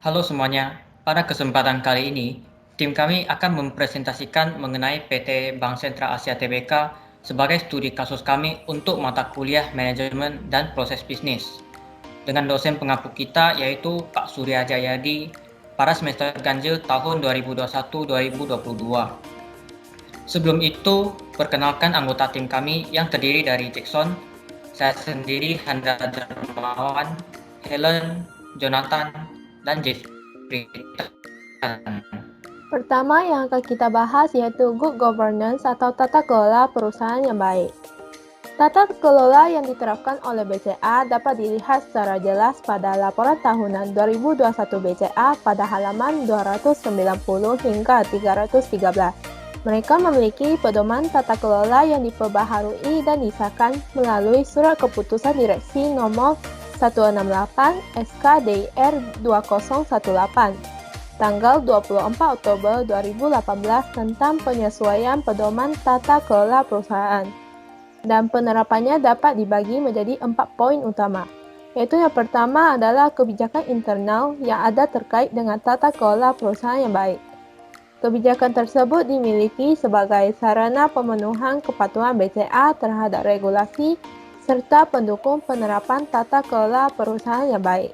Halo semuanya, pada kesempatan kali ini, tim kami akan mempresentasikan mengenai PT Bank Sentral Asia Tbk sebagai studi kasus kami untuk mata kuliah manajemen dan proses bisnis. Dengan dosen pengampu kita yaitu Pak Surya Jayadi pada semester ganjil tahun 2021-2022. Sebelum itu, perkenalkan anggota tim kami yang terdiri dari Jackson, saya sendiri Handra Dermawan, Helen, Jonathan, dan Jeffrey. Pertama yang akan kita bahas yaitu good governance atau tata kelola perusahaan yang baik. Tata kelola yang diterapkan oleh BCA dapat dilihat secara jelas pada laporan tahunan 2021 BCA pada halaman 290 hingga 313. Mereka memiliki pedoman tata kelola yang diperbaharui dan disahkan melalui Surat Keputusan Direksi Nomor 168 SKDIR 2018 tanggal 24 Oktober 2018 tentang penyesuaian pedoman tata kelola perusahaan. Dan penerapannya dapat dibagi menjadi 4 poin utama, yaitu yang pertama adalah kebijakan internal yang ada terkait dengan tata kelola perusahaan yang baik. Kebijakan tersebut dimiliki sebagai sarana pemenuhan kepatuhan BCA terhadap regulasi serta pendukung penerapan tata kelola perusahaan yang baik.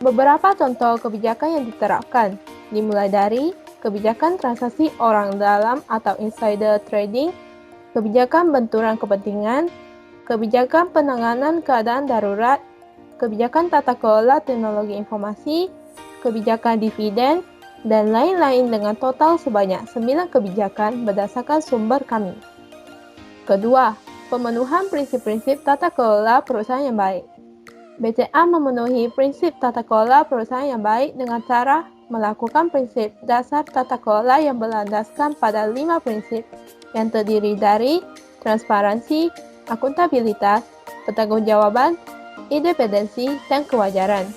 Beberapa contoh kebijakan yang diterapkan, dimulai dari kebijakan transaksi orang dalam atau insider trading, kebijakan benturan kepentingan, kebijakan penanganan keadaan darurat, kebijakan tata kelola teknologi informasi, kebijakan dividen, dan lain-lain dengan total sebanyak 9 kebijakan berdasarkan sumber kami. Kedua, pemenuhan prinsip-prinsip tata kelola perusahaan yang baik. BCA memenuhi prinsip tata kelola perusahaan yang baik dengan cara melakukan prinsip dasar tata kelola yang berlandaskan pada 5 prinsip yang terdiri dari transparansi, akuntabilitas, pertanggungjawaban, independensi, dan kewajaran.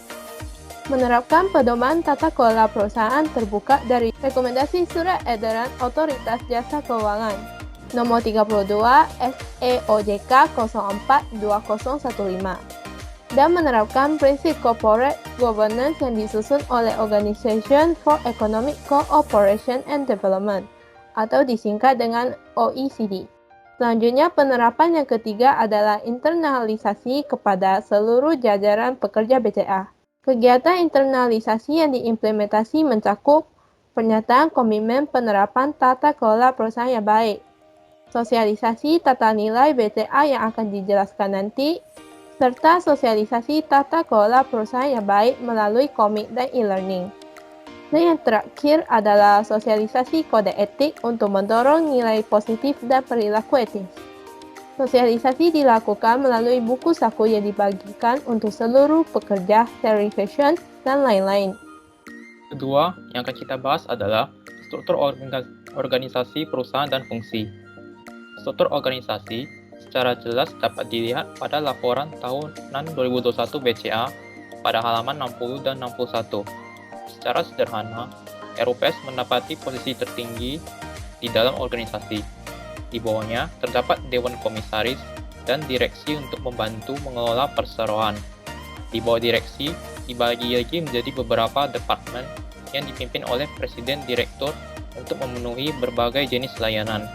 Menerapkan pedoman tata kelola perusahaan terbuka dari rekomendasi Surat Edaran Otoritas Jasa Keuangan Nomor 32 SEOJK 04-2015 dan menerapkan prinsip corporate governance yang disusun oleh Organization for Economic Cooperation and Development atau disingkat dengan OECD. Selanjutnya, penerapan yang ketiga adalah internalisasi kepada seluruh jajaran pekerja BCA. Kegiatan internalisasi yang diimplementasi mencakup pernyataan komitmen penerapan tata kelola perusahaan yang baik, sosialisasi tata nilai BCA yang akan dijelaskan nanti, serta sosialisasi tata kelola perusahaan yang baik melalui komik dan e-learning. Dan yang terakhir adalah sosialisasi kode etik untuk mendorong nilai positif dan perilaku etis. Sosialisasi dilakukan melalui buku saku yang dibagikan untuk seluruh pekerja, certification, dan lain-lain. Kedua, yang akan kita bahas adalah struktur organisasi perusahaan dan fungsi. Struktur organisasi secara jelas dapat dilihat pada laporan tahunan 2021 BCA pada halaman 60 dan 61. Secara sederhana, RUPS mendapati posisi tertinggi di dalam organisasi. Di bawahnya terdapat Dewan Komisaris dan Direksi untuk membantu mengelola perseroan. Di bawah direksi dibagi lagi menjadi beberapa departemen yang dipimpin oleh Presiden Direktur untuk memenuhi berbagai jenis layanan,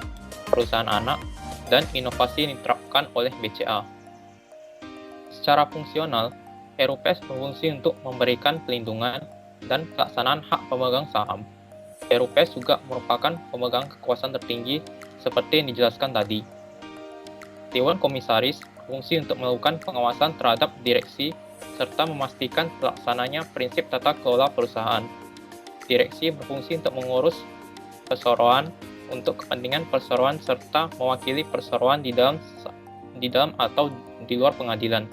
perusahaan anak, dan inovasi yang diterapkan oleh BCA. Secara fungsional, RUPS berfungsi untuk memberikan pelindungan dan pelaksanaan hak pemegang saham. RUPS juga merupakan pemegang kekuasaan tertinggi seperti yang dijelaskan tadi. Dewan Komisaris berfungsi untuk melakukan pengawasan terhadap direksi serta memastikan pelaksananya prinsip tata kelola perusahaan. Direksi berfungsi untuk mengurus perseroan untuk kepentingan perseroan serta mewakili perseroan di dalam atau di luar pengadilan.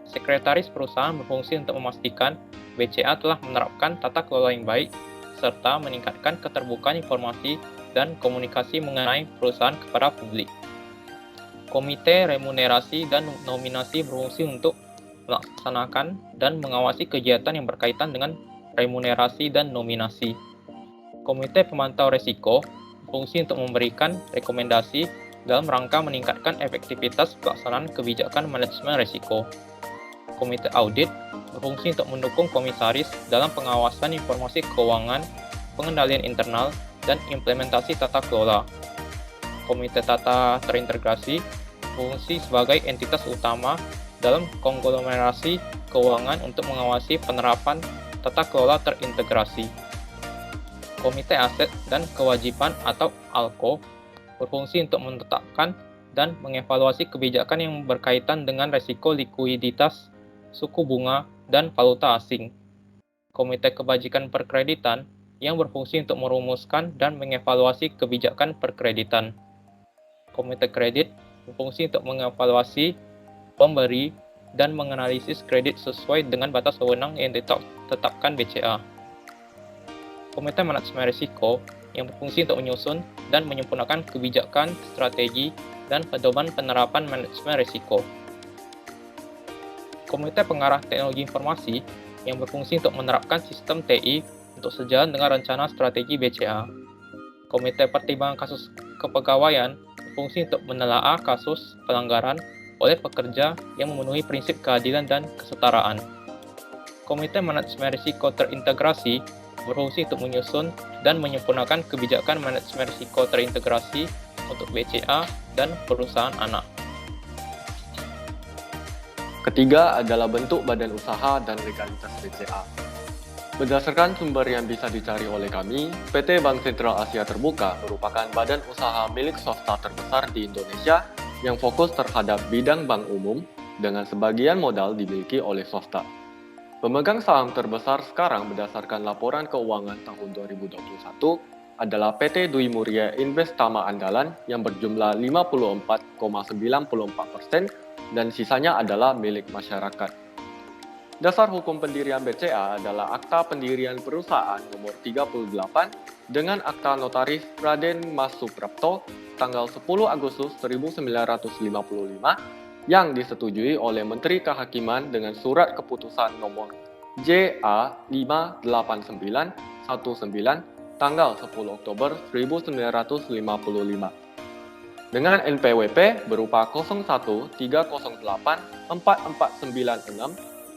Sekretaris perusahaan berfungsi untuk memastikan BCA telah menerapkan tata kelola yang baik serta meningkatkan keterbukaan informasi dan komunikasi mengenai perusahaan kepada publik. Komite Remunerasi dan Nominasi berfungsi untuk melaksanakan dan mengawasi kegiatan yang berkaitan dengan remunerasi dan nominasi. Komite Pemantau Risiko berfungsi untuk memberikan rekomendasi dalam rangka meningkatkan efektivitas pelaksanaan kebijakan manajemen risiko. Komite Audit berfungsi untuk mendukung komisaris dalam pengawasan informasi keuangan, pengendalian internal, dan implementasi tata kelola. Komite Tata Terintegrasi berfungsi sebagai entitas utama dalam konglomerasi keuangan untuk mengawasi penerapan tata kelola terintegrasi. Komite Aset dan Kewajiban atau ALKO berfungsi untuk menetapkan dan mengevaluasi kebijakan yang berkaitan dengan risiko likuiditas, suku bunga, dan valuta asing. Komite Kebajikan Perkreditan yang berfungsi untuk merumuskan dan mengevaluasi kebijakan perkreditan. Komite Kredit berfungsi untuk mengevaluasi, memberi, dan menganalisis kredit sesuai dengan batas wewenang yang ditetapkan BCA. Komite Manajemen Risiko yang berfungsi untuk menyusun dan menyempurnakan kebijakan, strategi, dan pedoman penerapan manajemen risiko. Komite Pengarah Teknologi Informasi yang berfungsi untuk menerapkan sistem TI untuk sejalan dengan rencana strategi BCA. Komite Pertimbangan Kasus Kepegawaian berfungsi untuk menelaah kasus pelanggaran oleh pekerja yang memenuhi prinsip keadilan dan kesetaraan. Komite Manajemen Risiko Terintegrasi berfungsi untuk menyusun dan menyempurnakan kebijakan manajemen risiko terintegrasi untuk BCA dan perusahaan anak. Ketiga adalah bentuk badan usaha dan legalitas BCA. Berdasarkan sumber yang bisa dicari oleh kami, PT Bank Sentral Asia Terbuka merupakan badan usaha milik swasta terbesar di Indonesia yang fokus terhadap bidang bank umum dengan sebagian modal dimiliki oleh swasta. Pemegang saham terbesar sekarang berdasarkan laporan keuangan tahun 2021 adalah PT Dwi Muria Investama Andalan yang berjumlah 54,94% dan sisanya adalah milik masyarakat. Dasar hukum pendirian BCA adalah Akta Pendirian Perusahaan nomor 38 dengan Akta Notaris Raden Mas Suprapto tanggal 10 Agustus 1955 yang disetujui oleh Menteri Kehakiman dengan surat keputusan nomor JA 58919 tanggal 10 Oktober 1955 dengan NPWP berupa 013449609100.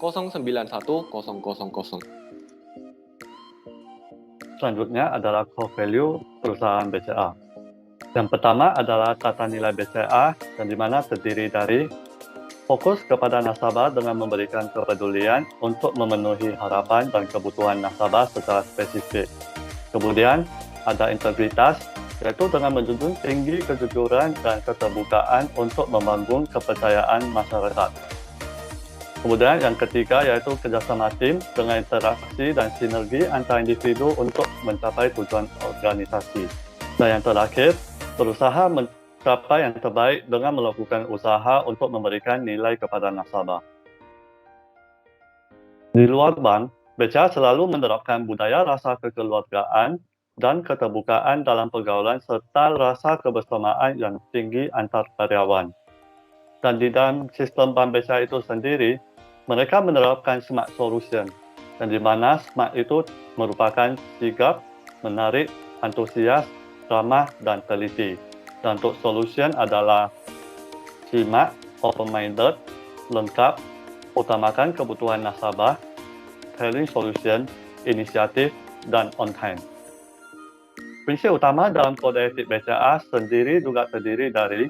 Selanjutnya adalah core value perusahaan BCA. Yang pertama adalah tata nilai BCA, yang dimana terdiri dari fokus kepada nasabah dengan memberikan kepedulian untuk memenuhi harapan dan kebutuhan nasabah secara spesifik. Kemudian ada integritas, yaitu dengan menjunjung tinggi kejujuran dan keterbukaan untuk membangun kepercayaan masyarakat. Kemudian yang ketiga yaitu kerjasama tim dengan interaksi dan sinergi antara individu untuk mencapai tujuan organisasi. Dan yang terakhir, berusaha mencapai yang terbaik dengan melakukan usaha untuk memberikan nilai kepada nasabah. Di luar bank, BCA selalu menerapkan budaya rasa kekeluargaan dan keterbukaan dalam pergaulan serta rasa kebersamaan yang tinggi antar karyawan. Dan di dalam sistem bank BCA itu sendiri, mereka menerapkan smart solution, dan di mana smart itu merupakan sigap, menarik, antusias, ramah, dan teliti. Dan untuk solution adalah simak, open-minded, lengkap, utamakan kebutuhan nasabah, caring solution, inisiatif, dan on time. Prinsip utama dalam kode etik BCA sendiri juga terdiri dari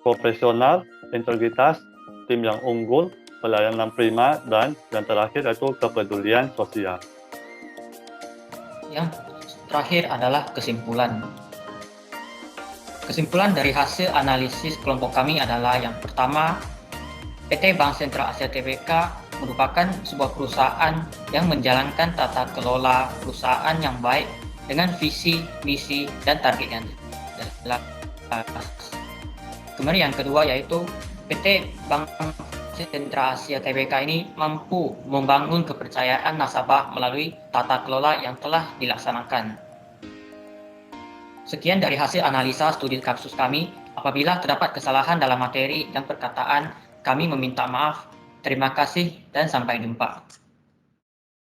profesional, integritas, tim yang unggul, pelayanan prima, dan yang terakhir yaitu kepedulian sosial. Yang terakhir adalah kesimpulan. Kesimpulan dari hasil analisis kelompok kami adalah yang pertama, PT Bank Sentral Asia Tbk merupakan sebuah perusahaan yang menjalankan tata kelola perusahaan yang baik dengan visi, misi, dan target yang jelas. Kemudian yang kedua yaitu PT Bank Sentral Asia Tbk ini mampu membangun kepercayaan nasabah melalui tata kelola yang telah dilaksanakan. Sekian dari hasil analisa studi kasus kami. Apabila terdapat kesalahan dalam materi dan perkataan, kami meminta maaf. Terima kasih dan sampai jumpa.